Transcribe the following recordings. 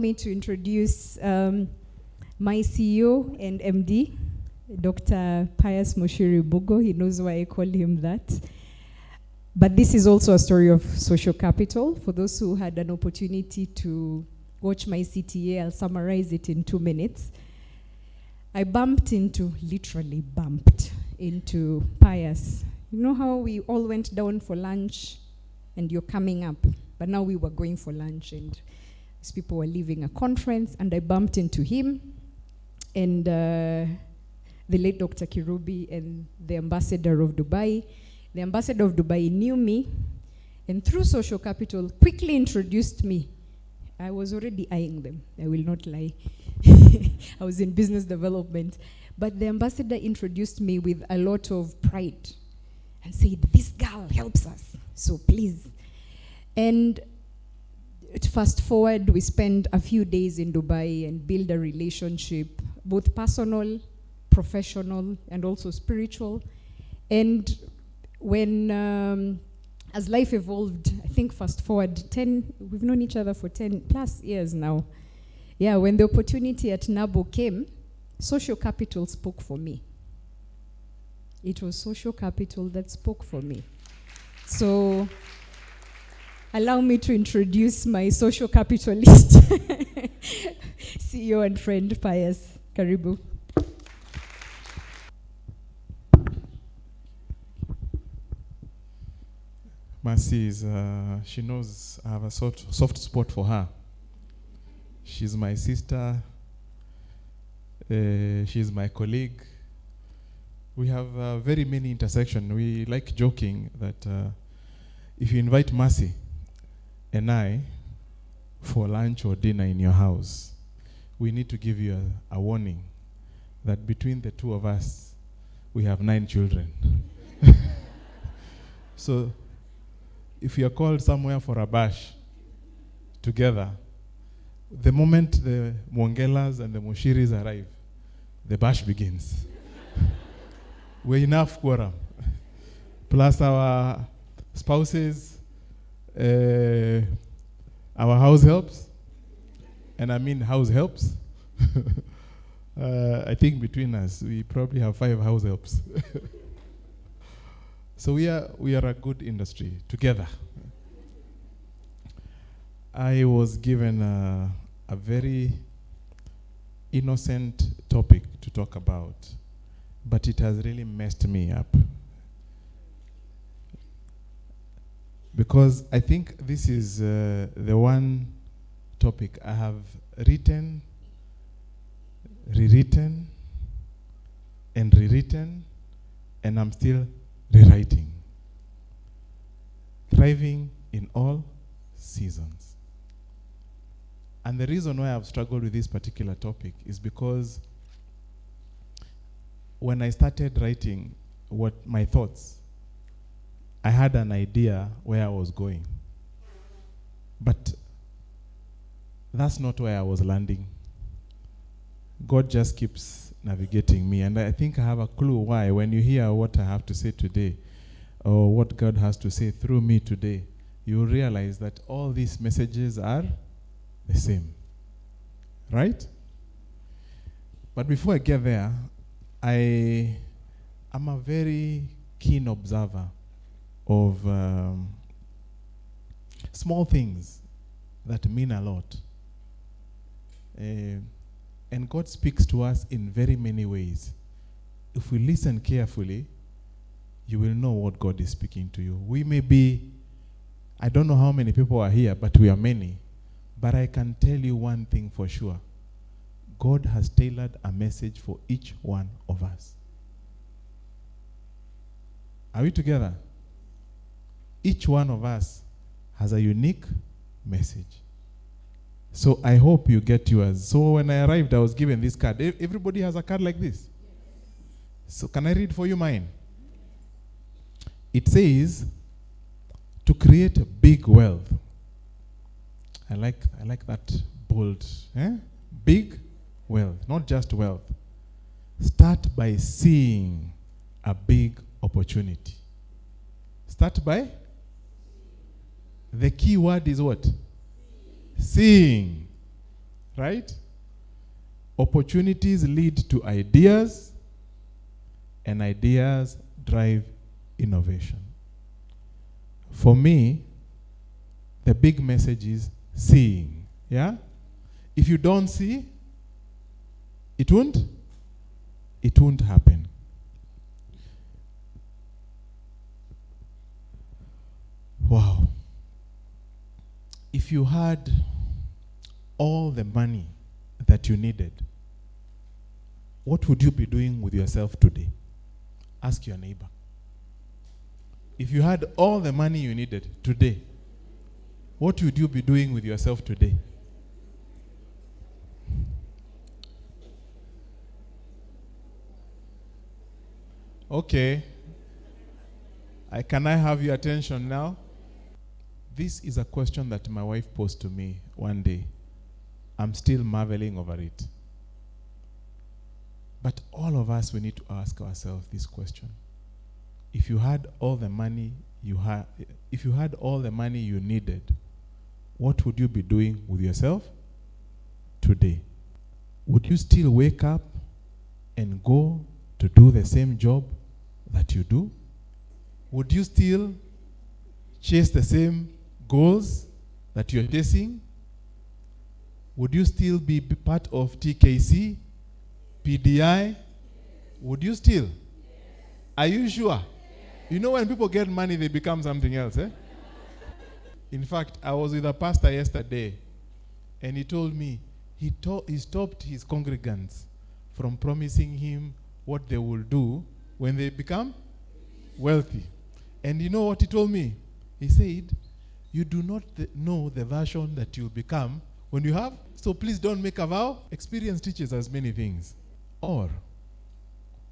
me to introduce my CEO and MD, Dr. Pius Mushiri Bugo. He knows why I call him that. But this is also a story of social capital. For those who had an opportunity to watch my CTA, I'll summarize it in 2 minutes. I literally bumped into Pius. You know how we all went down for lunch and you're coming up, but now we were going for lunch and these people were leaving a conference and I bumped into him and the late Dr. Kirubi and the ambassador of Dubai. The ambassador of Dubai knew me and through social capital quickly introduced me. I was already eyeing them, I will not lie. I was in business development. But the ambassador introduced me with a lot of pride and said, this girl helps us, so please. And fast forward, we spent a few days in Dubai and build a relationship, both personal, professional, and also spiritual. And when, as life evolved, I think fast forward we've known each other for 10 plus years now. Yeah, when the opportunity at NABO came, social capital spoke for me. It was social capital that spoke for me. So, allow me to introduce my social capitalist, CEO and friend, Pius. Karibu. Mercy is, she knows I have a soft spot for her. She's my sister. She's my colleague. We have very many intersections. We like joking that if you invite Mercy and I for lunch or dinner in your house, we need to give you a warning that between the two of us, we have 9 children. So if you are called somewhere for a bash together, the moment the Mwangelas and the Mushiris arrive, the bash begins. We're enough quorum. Plus our spouses, our house helps, and I mean house helps. I think between us, we probably have 5 house helps. So we are a good industry together. I was given a very innocent topic to talk about, but it has really messed me up. Because I think this is the one topic I have written, rewritten, and rewritten, and I'm still rewriting. Thriving in all seasons. And the reason why I've struggled with this particular topic is because when I started writing my thoughts, I had an idea where I was going. But that's not where I was landing. God just keeps navigating me. And I think I have a clue why. When you hear what I have to say today, or what God has to say through me today, you realize that all these messages are the same. Right? But before I get there, I am a very keen observer of small things that mean a lot. And God speaks to us in very many ways. If we listen carefully, you will know what God is speaking to you. We may be, I don't know how many people are here, but we are many. But I can tell you one thing for sure. God has tailored a message for each one of us. Are we together? Each one of us has a unique message. So I hope you get yours. So when I arrived, I was given this card. Everybody has a card like this? So can I read for you mine? It says, to create a big wealth. I like that bold. Big wealth, not just wealth. Start by seeing a big opportunity. Start by? The key word is what? Seeing. right? Opportunities lead to ideas, and ideas drive innovation. For me, the big message is seeing. Yeah? If you don't see, it won't happen. Wow. If you had all the money that you needed, what would you be doing with yourself today? Ask your neighbor. If you had all the money you needed today, what would you be doing with yourself today? Okay. Can I have your attention now? This is a question that my wife posed to me one day. I'm still marveling over it. But all of us, we need to ask ourselves this question. If you had all the money if you had all the money you needed, what would you be doing with yourself today? Would you still wake up and go to do the same job that you do? Would you still chase the same goals that you're chasing? Would you still be part of TKC, PDI? Would you still? Are you sure? You know, when people get money, they become something else, eh? In fact, I was with a pastor yesterday, and he told me he stopped his congregants from promising him what they will do when they become wealthy. And you know what he told me? He said, you do not know the version that you'll become when you have, so please don't make a vow. Experience teaches us many things. Or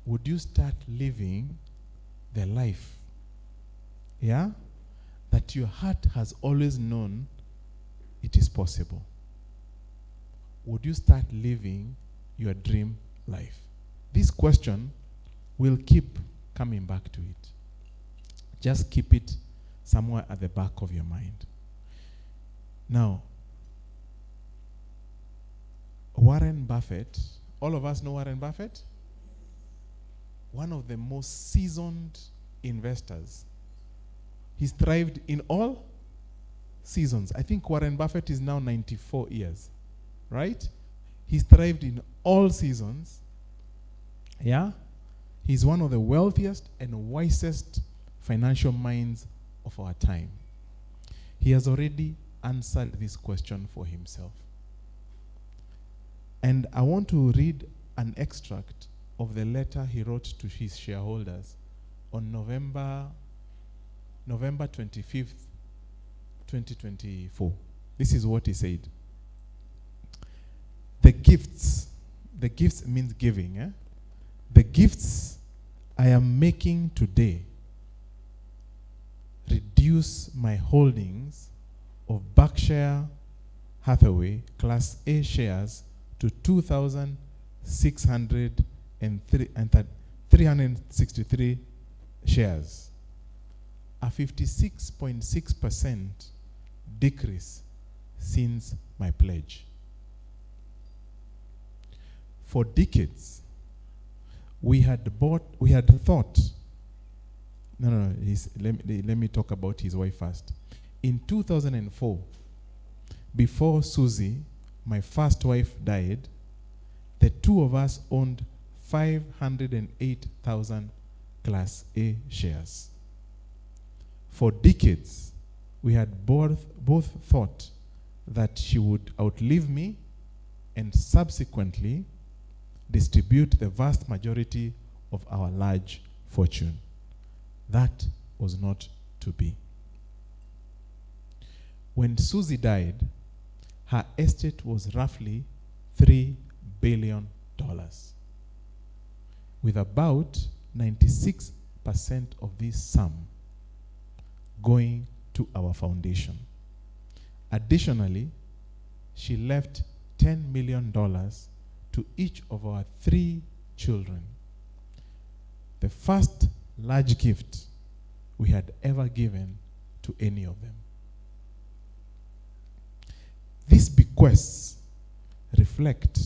would you start living the life, that your heart has always known it is possible? Would you start living your dream life? This question will keep coming back to it. Just keep it somewhere at the back of your mind. Now, Warren Buffett, all of us know Warren Buffett? One of the most seasoned investors. He's thrived in all seasons. I think Warren Buffett is now 94 years, right? He's thrived in all seasons. Yeah? He's one of the wealthiest and wisest financial minds of our time. He has already answered this question for himself. And I want to read an extract of the letter he wrote to his shareholders on November 25th, 2024. This is what he said. The gifts means giving. Eh? The gifts I am making today reduce my holdings of Berkshire Hathaway Class A shares to 2,603 shares, a 56.6% decrease since my pledge. For decades, we had thought. Let me talk about his wife first. In 2004, before Susie, my first wife, died, the two of us owned 508,000 Class A shares. For decades, we had both thought that she would outlive me and subsequently distribute the vast majority of our large fortune. That was not to be. When Susie died, her estate was roughly $3 billion, with about 96% of this sum going to our foundation. Additionally, she left $10 million to each of our 3 children. The first large gift we had ever given to any of them. These bequests reflect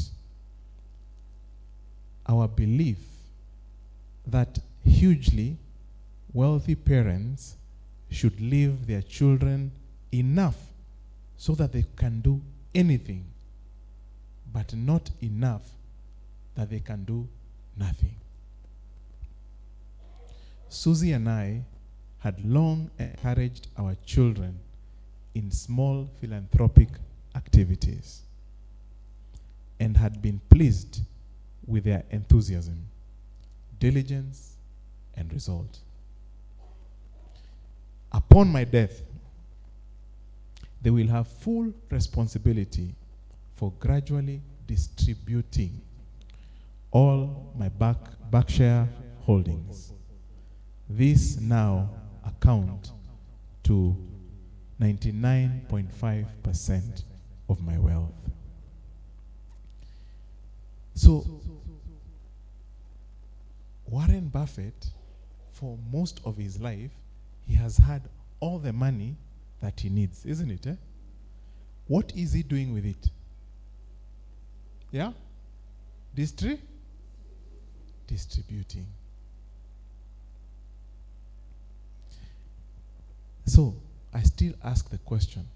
our belief that hugely wealthy parents should leave their children enough so that they can do anything, but not enough that they can do nothing. Susie and I had long encouraged our children in small philanthropic activities and had been pleased with their enthusiasm, diligence, and result. Upon my death, they will have full responsibility for gradually distributing all my Berkshire holdings. These now account to 99.5% of my wealth. So, Warren Buffett, for most of his life, he has had all the money that he needs, isn't it? What is he doing with it? Yeah? Distributing. So, I still ask the question,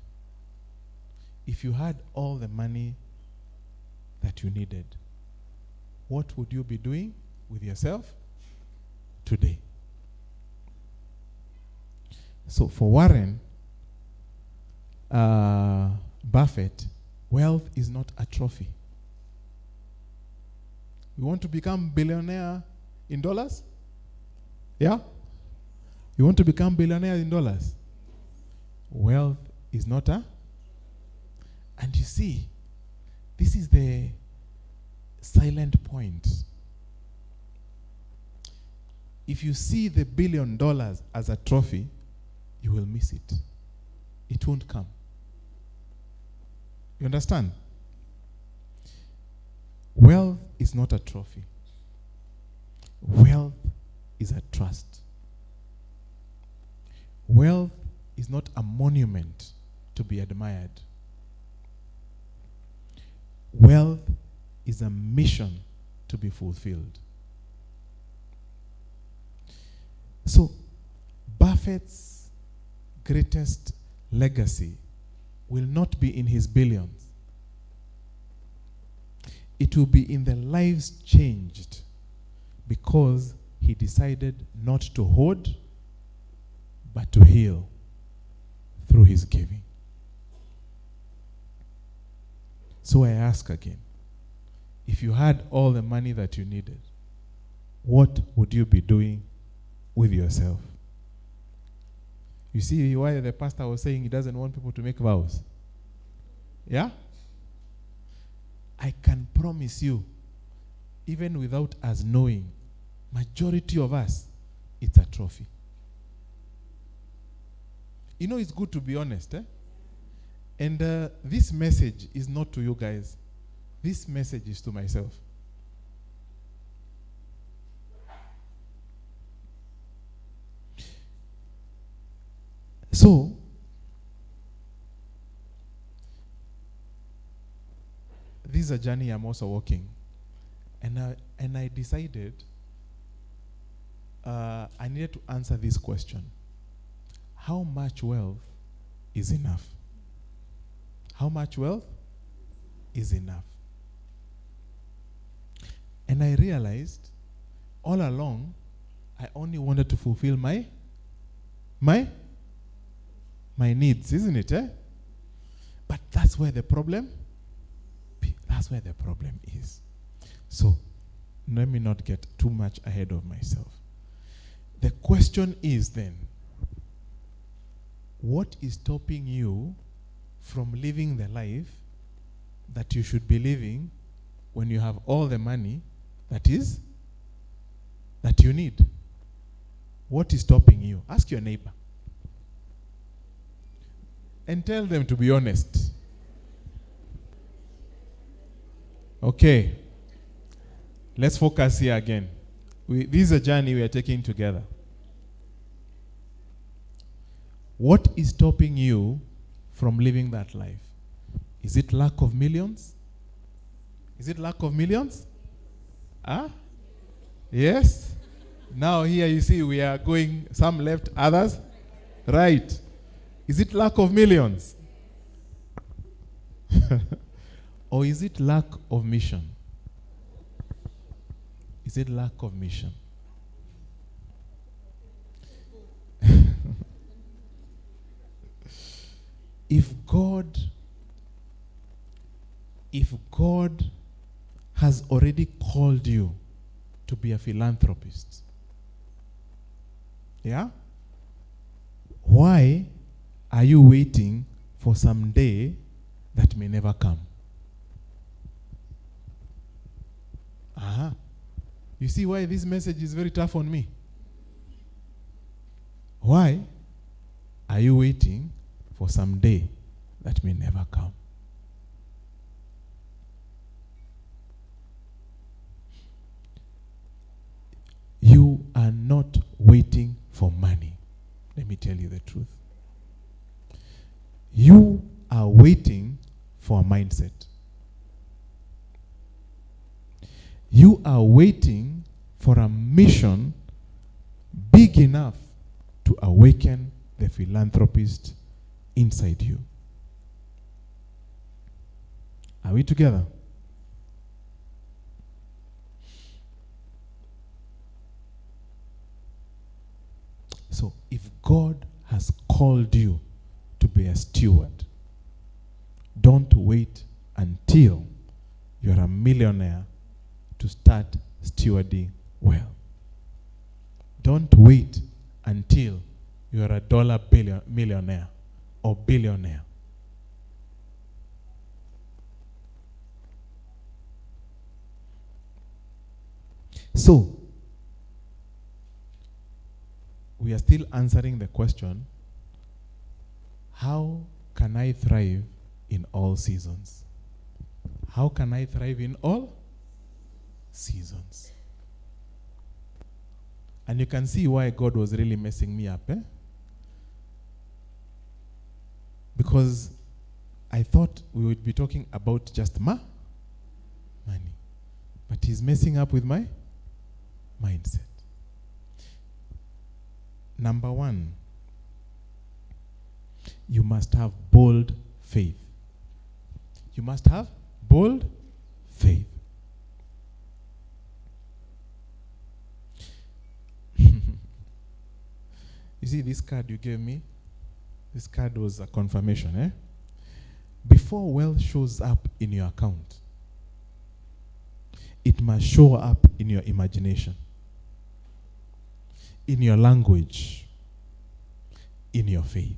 if you had all the money that you needed, what would you be doing with yourself today? So for Warren Buffett, wealth is not a trophy. You want to become billionaire in dollars? Yeah? You want to become billionaire in dollars? Wealth is not a... And you see, this is the silent point. If you see the $1 billion as a trophy, you will miss it. It won't come. You understand? Wealth is not a trophy. Wealth is a trust. Wealth is not a monument to be admired. Wealth is a mission to be fulfilled. So, Buffett's greatest legacy will not be in his billions. It will be in the lives changed because he decided not to hoard, but to heal through his giving. So I ask again, if you had all the money that you needed, what would you be doing with yourself? You see why the pastor was saying he doesn't want people to make vows? Yeah? I can promise you, even without us knowing, majority of us, it's a trophy. You know, it's good to be honest. And this message is not to you guys. This message is to myself. So, this is a journey I'm also walking. And I decided I needed to answer this question. How much wealth is enough? How much wealth is enough? And I realized all along, I only wanted to fulfill my needs, isn't it? But that's where the problem is. So, let me not get too much ahead of myself. The question is then, what is stopping you from living the life that you should be living when you have all the money that you need? What is stopping you? Ask your neighbor. And tell them to be honest. Okay. Let's focus here again. This is a journey we are taking together. What is stopping you from living that life? Is it lack of millions? Is it lack of millions? Huh? Yes? Now here you see we are going some left, others right. Is it lack of millions? Or is it lack of mission? Is it lack of mission? If God has already called you to be a philanthropist, yeah? Why are you waiting for some day that may never come? You see why this message is very tough on me? Why are you waiting for some day that may never come? You are not waiting for money. Let me tell you the truth. You are waiting for a mindset. You are waiting for a mission big enough to awaken the philanthropist inside you. Are we together? So, if God has called you to be a steward, don't wait until you're a millionaire to start stewarding well. Don't wait until you're a millionaire or billionaire. So, we are still answering the question, how can I thrive in all seasons? How can I thrive in all seasons? And you can see why God was really messing me up, Because I thought we would be talking about just money. But he's messing up with my mindset. Number one, you must have bold faith. You must have bold faith. You see this card you gave me? This card was a confirmation, Before wealth shows up in your account, it must show up in your imagination, in your language, in your faith.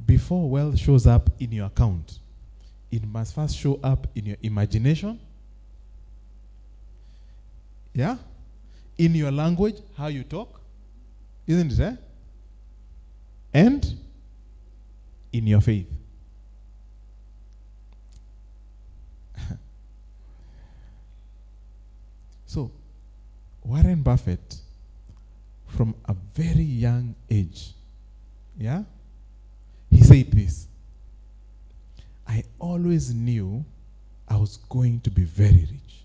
Before wealth shows up in your account, it must first show up in your imagination. Yeah? In your language, how you talk. Isn't it, And in your faith. So, Warren Buffett, from a very young age, he said this: I always knew I was going to be very rich.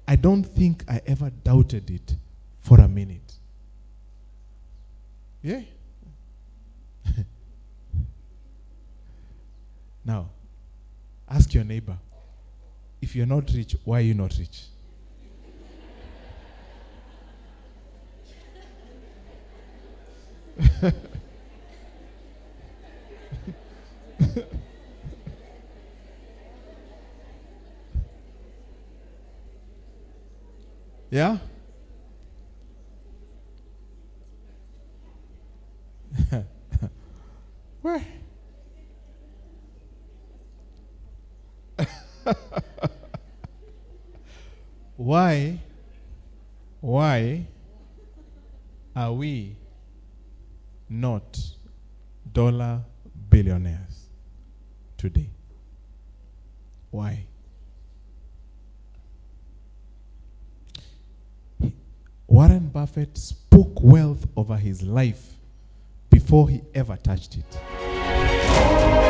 I don't think I ever doubted it for a minute. Yeah? Now, ask your neighbor, if you're not rich, why are you not rich? Yeah? Where? Why are we not dollar billionaires today? Why? Warren Buffett spoke wealth over his life before before he ever touched it.